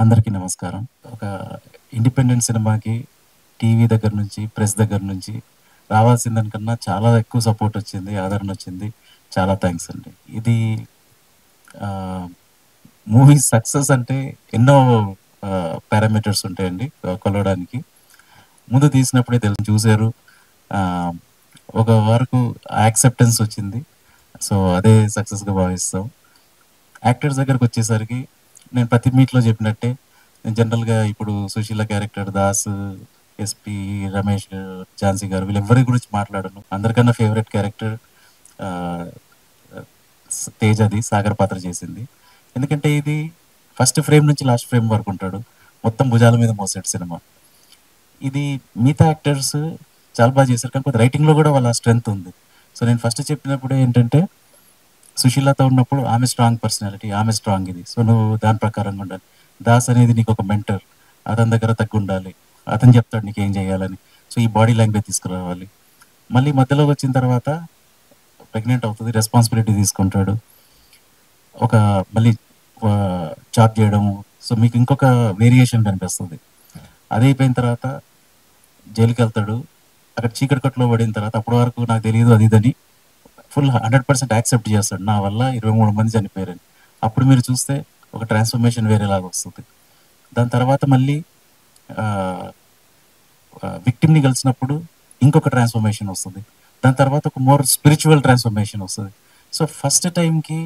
అందరికీ నమస్కారం. ఒక ఇండిపెండెంట్ సినిమాకి టీవీ దగ్గర నుంచి, ప్రెస్ దగ్గర నుంచి రావాల్సిన దానికన్నా చాలా ఎక్కువ సపోర్ట్ వచ్చింది, ఆదరణ వచ్చింది. చాలా థాంక్స్ అండి. ఇది ఆహ్, మూవీ సక్సెస్ అంటే ఎన్నో పారామీటర్స్ ఉంటాయండి కొలవడానికి. ముందు తీసినప్పుడే చూసారు. ఆహ్, ఒక వరకు యాక్సెప్టెన్స్ వచ్చింది. సో, అదే సక్సెస్‌గా భావిస్తాం. యాక్టర్స్ దగ్గరకొచ్చేసరికి నేను ప్రతి మీట్‌లో చెప్పినట్టే నేను జనరల్‌గా ఇప్పుడు 'సుశీల' క్యారెక్టర్ 'దాసు', 'ఎస్‌పీ', 'రమేష్', 'ఝాన్సీ' గారు వీళ్ళెవ్వరి గురించి మాట్లాడను. అందరికన్నా ఫేవరెట్ క్యారెక్టర్ ఆహ్, 'తేజ'ది 'సాగర్' పాత్ర చేసింది. ఎందుకంటే ఇది ఫస్ట్ ఫ్రేమ్ నుంచి లాస్ట్ ఫ్రేమ్ వరకు ఉంటాడు. మొత్తం భుజాల మీద మోసాడు సినిమా. ఇది మిగతా యాక్టర్స్ చాలా చేశారు. కాకపోతే రైటింగ్‌లో కూడా వాళ్ళ స్ట్రెంత్ ఉంది. సో, నేను ఫస్ట్ చెప్పినప్పుడే ఏంటంటే సుశీలతో ఉన్నప్పుడు ఆమె స్ట్రాంగ్ పర్సనాలిటీ, ఆమె స్ట్రాంగ్ ఇది. సో, నువ్వు దాని ప్రకారంగా ఉండాలి. దాస్ అనేది నీకొక మెంటర్. అతని దగ్గర తగ్గుండాలి. అతను చెప్తాడు నీకేం చేయాలని. సో, ఈ బాడీ లాంగ్వేజ్ తీసుకురావాలి. మళ్ళీ మధ్యలోకొచ్చిన తర్వాత ప్రెగ్నెంట్ అవుతది. రెస్పాన్సిబిలిటీ తీసుకుంటాడు. ఒక మళ్ళీ జాబ్ చేయడము. సో, మీకు ఇంకొక వేరియేషన్ కనిపిస్తది. అదయిపోయిన తర్వాత జైలుకెళ్తాడు. అక్కడ చీకటి కట్టులో పడిన తర్వాత అప్పటి వరకు నాకు తెలీదు అది ఇదని ఫుల్ 100% యాక్సెప్ట్ చేస్తాడు. నా వల్ల 23 మంది చనిపోయారని. అప్పుడు మీరు చూస్తే ఒక ట్రాన్స్‌ఫర్మేషన్ వేరేలాగా వస్తది. దాని తర్వాత మళ్ళీ ఆహ్, విక్టిమ్‌ని కలిసినప్పుడు ఇంకొక ట్రాన్స్‌ఫర్మేషన్ వస్తది. దాని తర్వాత ఒక మోర్ స్పిరిచ్యువల్ ట్రాన్స్‌ఫర్మేషన్ వస్తది. సో, ఫస్ట్ టైమ్‌కి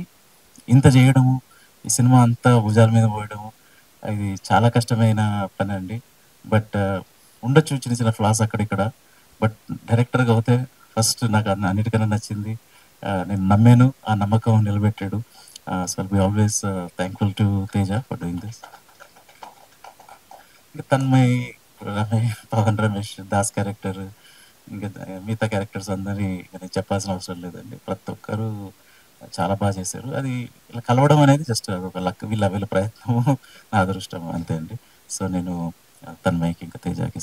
ఇంత చేయడము, ఈ సినిమా అంతా భుజాల మీద మోయడము, ఇది చాలా కష్టమైన పనండి. బట్ ఉండొచ్చు చిన్న చిన్న ఫ్లాస్ అక్కడిక్కడ. బట్ డైరెక్టర్‌గా అవుతే ఫస్ట్ నాకు అన్నిటికన్నా నచ్చింది. నేను నమ్మాను. ఆ నమ్మకం నిలబెట్టాడు. So, I'll be always thankful to Teja for doing this. Tanmay, Pavan Ramesh, Das character ఇంకా మిగతా క్యారెక్టర్స్ అందరి నేను చెప్పాల్సిన అవసరం లేదండి. ప్రతి ఒక్కరు చాలా చేశారు. అది ఇలా కలవడం అనేది జస్ట్ అదొక లక్. వీళ్ళ వీళ్ళ ప్రయత్నము, నా అదృష్టం అంతే అండి. సో, నేను తన్మయ్‌కి ఇంకా తేజకి